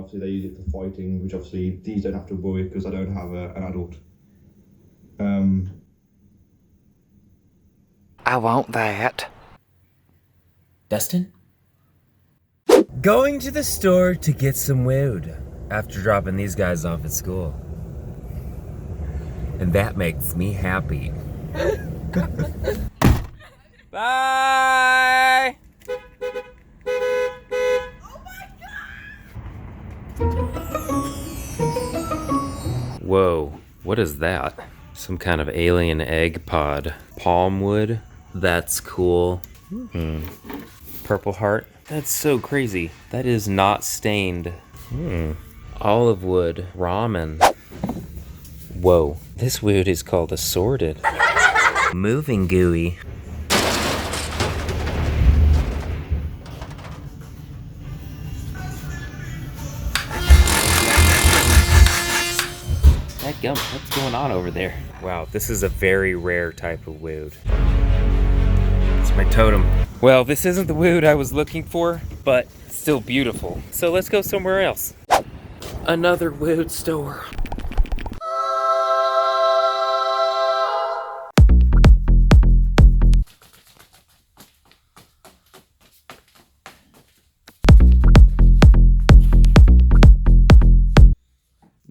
obviously they use it for fighting, which obviously these don't have to worry because I don't have an adult. I want that. Dustin? Going to the store to get some Wewd after dropping these guys off at school. And that makes me happy. Bye! Whoa, what is that? Some kind of alien egg pod. Palm wood? That's cool. Purple heart? That's so crazy. That is not stained. Olive wood. Ramen. Whoa, this wood is called assorted. Moving gooey. Gum, what's going on over there? Wow, this is a very rare type of Wewd. It's my totem. Well, this isn't the Wewd I was looking for, but still beautiful. So let's go somewhere else. Another Wewd store.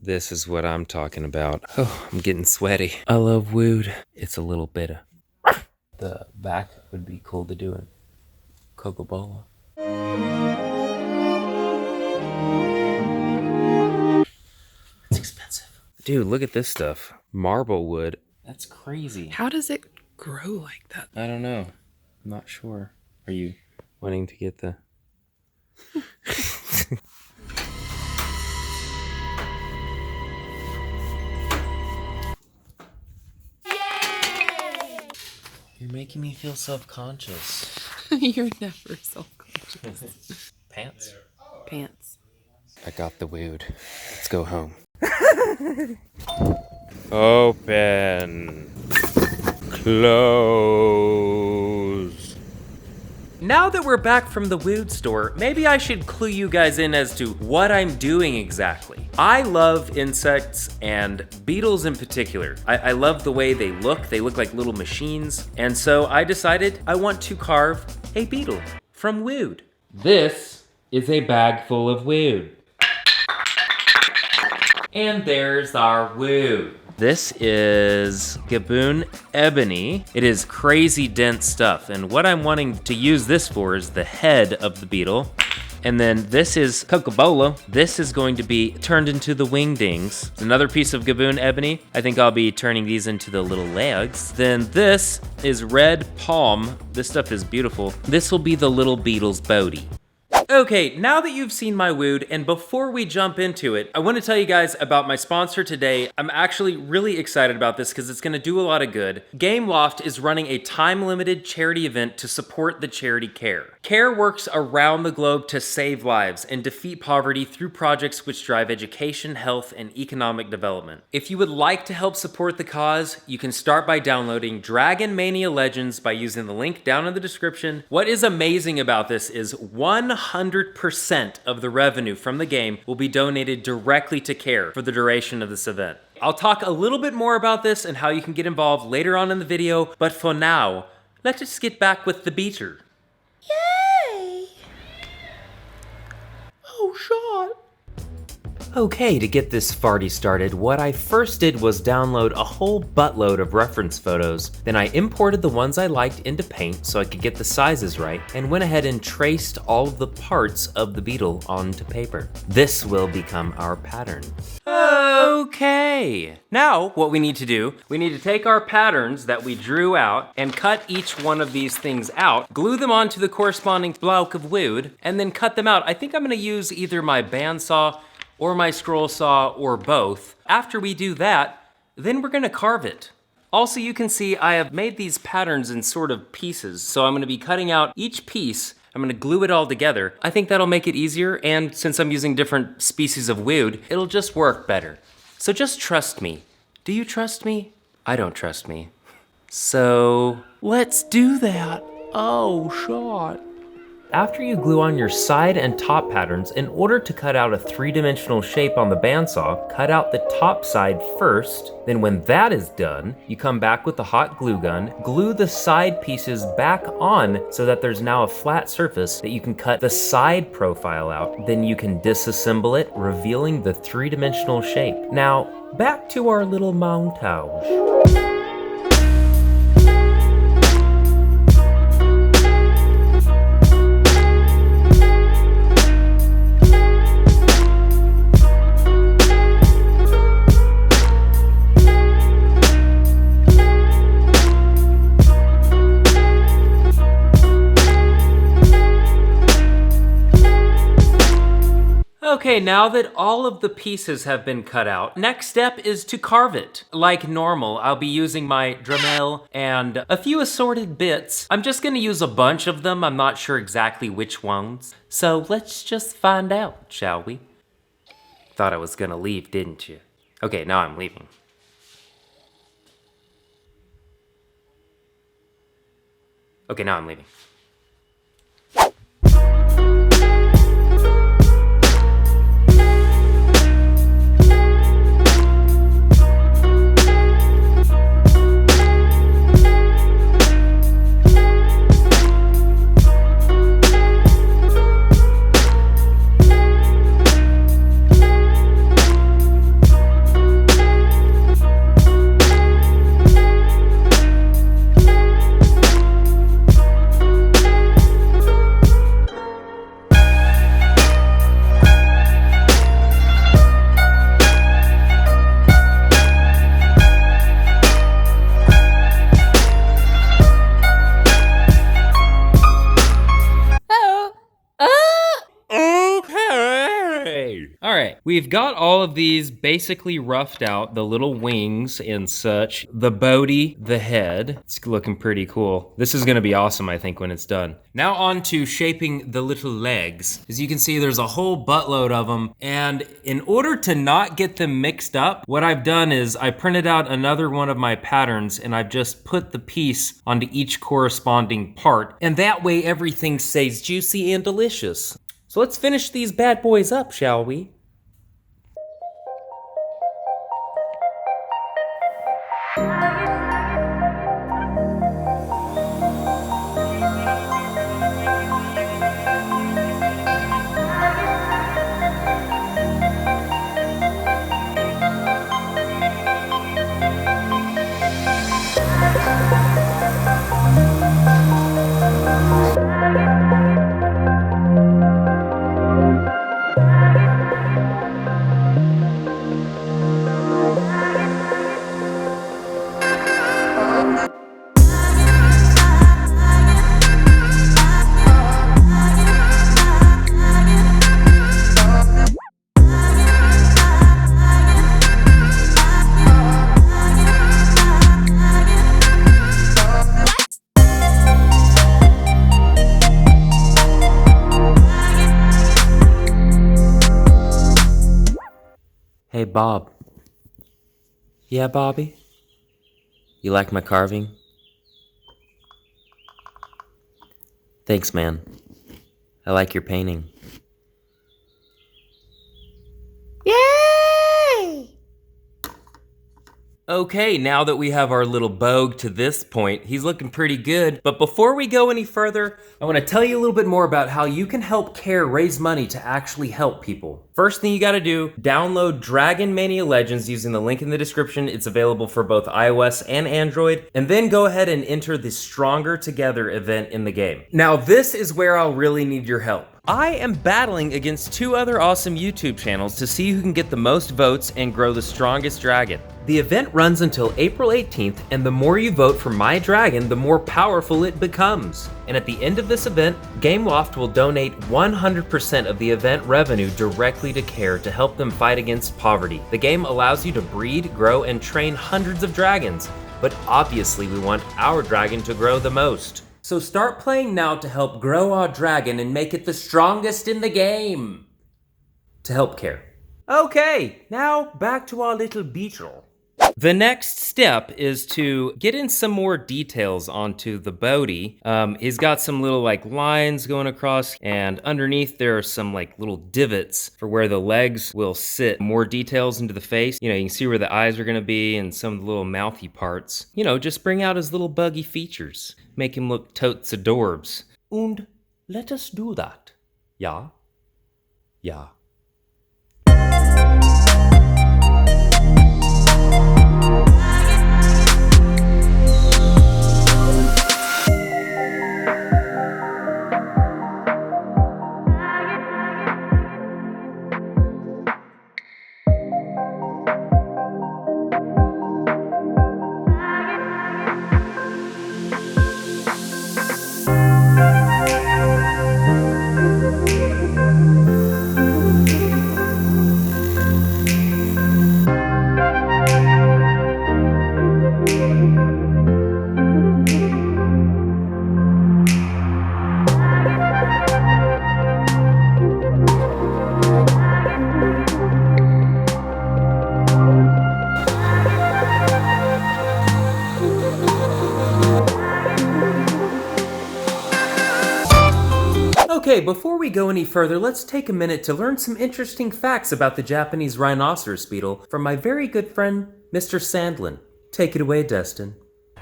This is what I'm talking about. Oh, I'm getting sweaty. I love Wewd. It's a little bit of... The back would be cool to do in Coca-Cola. It's expensive. Dude, look at this stuff. Marble wood. That's crazy. How does it grow like that? I don't know. I'm not sure. Are you wanting to get the... You're making me feel self-conscious. You're never self-conscious. Pants? Pants. I got the Wewd. Let's go home. Open. Close. Now that we're back from the Wewd store, maybe I should clue you guys in as to what I'm doing exactly. I love insects and beetles in particular. I love the way they look. They look like little machines. And so I decided I want to carve a beetle from Wewd. This is a bag full of Wewd. And there's our Wewd. This is Gaboon Ebony. It is crazy dense stuff, and what I'm wanting to use this for is the head of the beetle. And then this is Coca-Cola. This is going to be turned into the wingdings. Another piece of Gaboon Ebony. I think I'll be turning these into the little legs. Then this is red palm. This stuff is beautiful. This will be the little beetle's body. Okay, now that you've seen my Wewd, and before we jump into it, I want to tell you guys about my sponsor today. I'm actually really excited about this because it's going to do a lot of good. Gameloft is running a time-limited charity event to support the charity CARE. CARE works around the globe to save lives and defeat poverty through projects which drive education, health, and economic development. If you would like to help support the cause, you can start by downloading Dragon Mania Legends by using the link down in the description. What is amazing about this is 100% of the revenue from the game will be donated directly to CARE for the duration of this event. I'll talk a little bit more about this and how you can get involved later on in the video, but for now, let's just get back with the beater. Yay! Oh, shot. Okay, to get this farty started, what I first did was download a whole buttload of reference photos. Then I imported the ones I liked into Paint so I could get the sizes right, and went ahead and traced all of the parts of the beetle onto paper. This will become our pattern. Okay, now what we need to do, we need to take our patterns that we drew out and cut each one of these things out, glue them onto the corresponding block of Wewd, and then cut them out. I think I'm gonna use either my bandsaw or my scroll saw, or both. After we do that, then we're gonna carve it. Also, you can see I have made these patterns in sort of pieces, so I'm gonna be cutting out each piece. I'm gonna glue it all together. I think that'll make it easier, and since I'm using different species of Wewd, it'll just work better. So just trust me. Do you trust me? I don't trust me. So, let's do that. Oh, shot. After you glue on your side and top patterns, in order to cut out a 3-dimensional shape on the bandsaw, cut out the top side first. Then when that is done, you come back with the hot glue gun, glue the side pieces back on so that there's now a flat surface that you can cut the side profile out. Then you can disassemble it, revealing the 3-dimensional shape. Now, back to our little montage. Okay, now that all of the pieces have been cut out, next step is to carve it. Like normal, I'll be using my Dremel and a few assorted bits. I'm just gonna use a bunch of them. I'm not sure exactly which ones. So let's just find out, shall we? Thought I was gonna leave, didn't you? Okay, now I'm leaving. Okay, now I'm leaving. We've got all of these basically roughed out, the little wings and such, the body, the head. It's looking pretty cool. This is gonna be awesome, I think, when it's done. Now on to shaping the little legs. As you can see, there's a whole buttload of them. And in order to not get them mixed up, what I've done is I printed out another one of my patterns and I've just put the piece onto each corresponding part. And that way everything stays juicy and delicious. So let's finish these bad boys up, shall we? Hey, Bob. Yeah, Bobby? You like my carving? Thanks, man. I like your painting. Yay! Okay, now that we have our little bogue to this point, he's looking pretty good. But before we go any further, I want to tell you a little bit more about how you can help CARE raise money to actually help people. First thing you gotta do, download Dragon Mania Legends using the link in the description. It's available for both iOS and Android. And then go ahead and enter the Stronger Together event in the game. Now this is where I'll really need your help. I am battling against 2 other awesome YouTube channels to see who can get the most votes and grow the strongest dragon. The event runs until April 18th, and the more you vote for my dragon, the more powerful it becomes. And at the end of this event, Gameloft will donate 100% of the event revenue directly to CARE to help them fight against poverty. The game allows you to breed, grow, and train hundreds of dragons, but obviously we want our dragon to grow the most. So start playing now to help grow our dragon and make it the strongest in the game. To help CARE. Okay, now back to our little beetle. The next step is to get in some more details onto the Bodhi. He's got some little like lines going across, and underneath there are some like little divots for where the legs will sit. More details into the face. You know, you can see where the eyes are gonna be and some of the little mouthy parts. You know, just bring out his little buggy features. Make him look totes adorbs. And let us do that. Ja? Ja. Okay, before we go any further, let's take a minute to learn some interesting facts about the Japanese rhinoceros beetle from my very good friend, Mr. Sandlin. Take it away, Destin.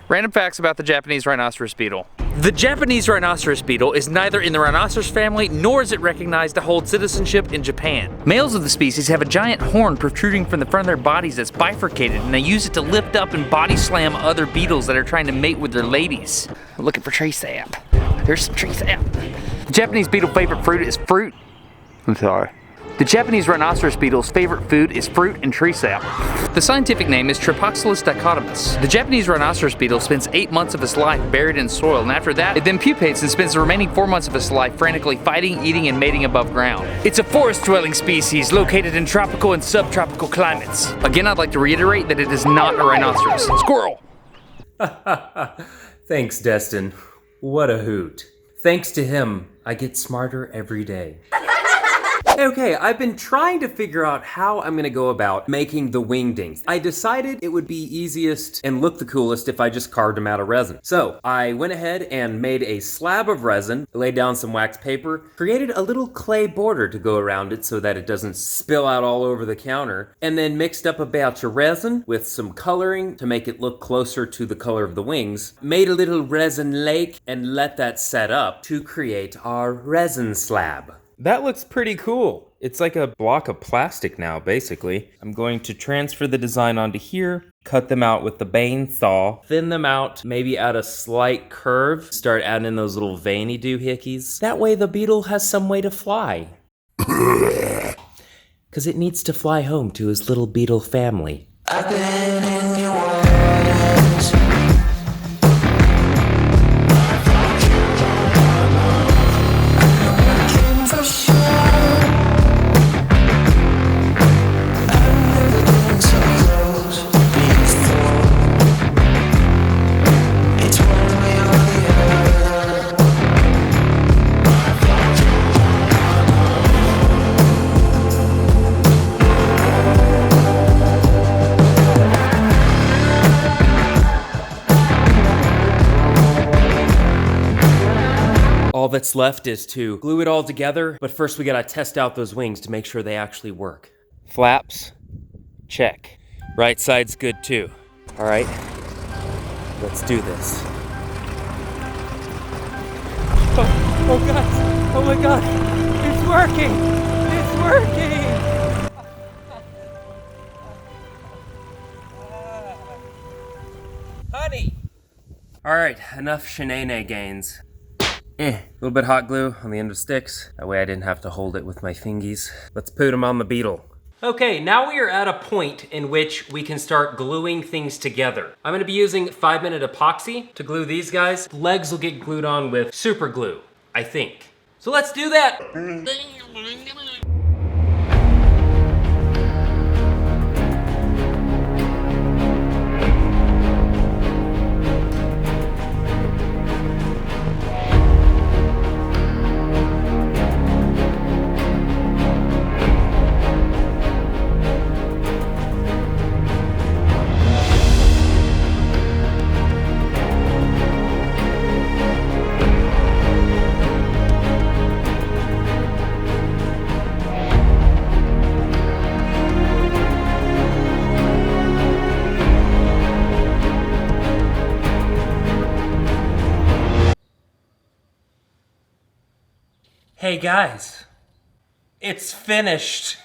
Random facts about the Japanese rhinoceros beetle. The Japanese rhinoceros beetle is neither in the rhinoceros family nor is it recognized to hold citizenship in Japan. Males of the species have a giant horn protruding from the front of their bodies that's bifurcated, and they use it to lift up and body slam other beetles that are trying to mate with their ladies. I'm looking for tree sap. There's some tree sap. The Japanese beetle favorite fruit is fruit. I'm sorry. The Japanese rhinoceros beetle's favorite food is fruit and tree sap. The scientific name is Tripoxylus dichotomous. The Japanese rhinoceros beetle spends 8 months of its life buried in soil, and after that, it then pupates and spends the remaining 4 months of its life frantically fighting, eating, and mating above ground. It's a forest-dwelling species located in tropical and subtropical climates. Again, I'd like to reiterate that it is not a rhinoceros. Squirrel! Thanks, Destin. What a hoot. Thanks to him, I get smarter every day. Okay, I've been trying to figure out how I'm gonna go about making the wingdings. I decided it would be easiest and look the coolest if I just carved them out of resin. So I went ahead and made a slab of resin, laid down some wax paper, created a little clay border to go around it so that it doesn't spill out all over the counter, and then mixed up a batch of resin with some coloring to make it look closer to the color of the wings, made a little resin lake, and let that set up to create our resin slab. That looks pretty cool. It's like a block of plastic now, basically. I'm going to transfer the design onto here, cut them out with the bandsaw, thin them out, maybe add a slight curve, start adding in those little veiny doohickeys. That way the beetle has some way to fly. Because it needs to fly home to his little beetle family. I've been in your waters. All that's left is to glue it all together, but first we gotta test out those wings to make sure they actually work. Flaps, check. Right side's good too. All right, let's do this. Oh God, oh my God, it's working, it's working! Honey! All right, enough shenanigans. A little bit hot glue on the end of sticks. That way I didn't have to hold it with my fingies. Let's put them on the beetle. Okay, now we are at a point in which we can start gluing things together. I'm gonna be using 5-minute epoxy to glue these guys. The legs will get glued on with super glue, I think. So let's do that! Hey guys, it's finished.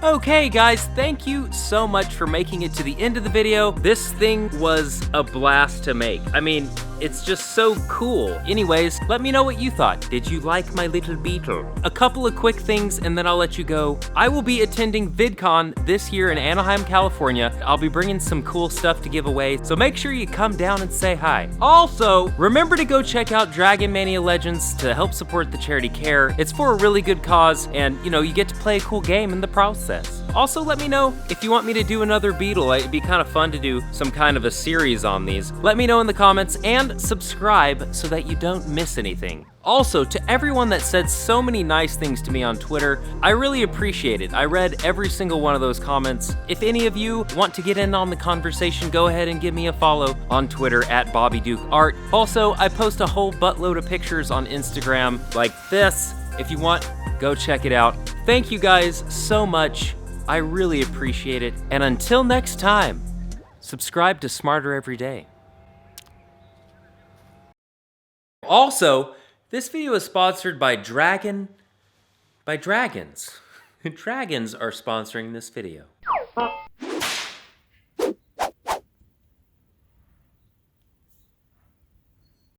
Okay guys, thank you so much for making it to the end of the video. This thing was a blast to make. I mean, it's just so cool. Anyways, let me know what you thought. Did you like my little beetle? A couple of quick things and then I'll let you go. I will be attending VidCon this year in Anaheim, California. I'll be bringing some cool stuff to give away, so make sure you come down and say hi. Also, remember to go check out Dragon Mania Legends to help support the charity CARE. It's for a really good cause and, you know, you get to play a cool game in the process. Also, let me know if you want me to do another beetle. It'd be kind of fun to do some kind of a series on these. Let me know in the comments and subscribe so that you don't miss anything. Also, to everyone that said so many nice things to me on Twitter, I really appreciate it. I read every single one of those comments. If any of you want to get in on the conversation, go ahead and give me a follow on Twitter at BobbyDukeArt. Also, I post a whole buttload of pictures on Instagram like this. If you want, go check it out. Thank you guys so much. I really appreciate it. And until next time, subscribe to Smarter Every Day. Also, this video is sponsored by Dragons. Dragons are sponsoring this video.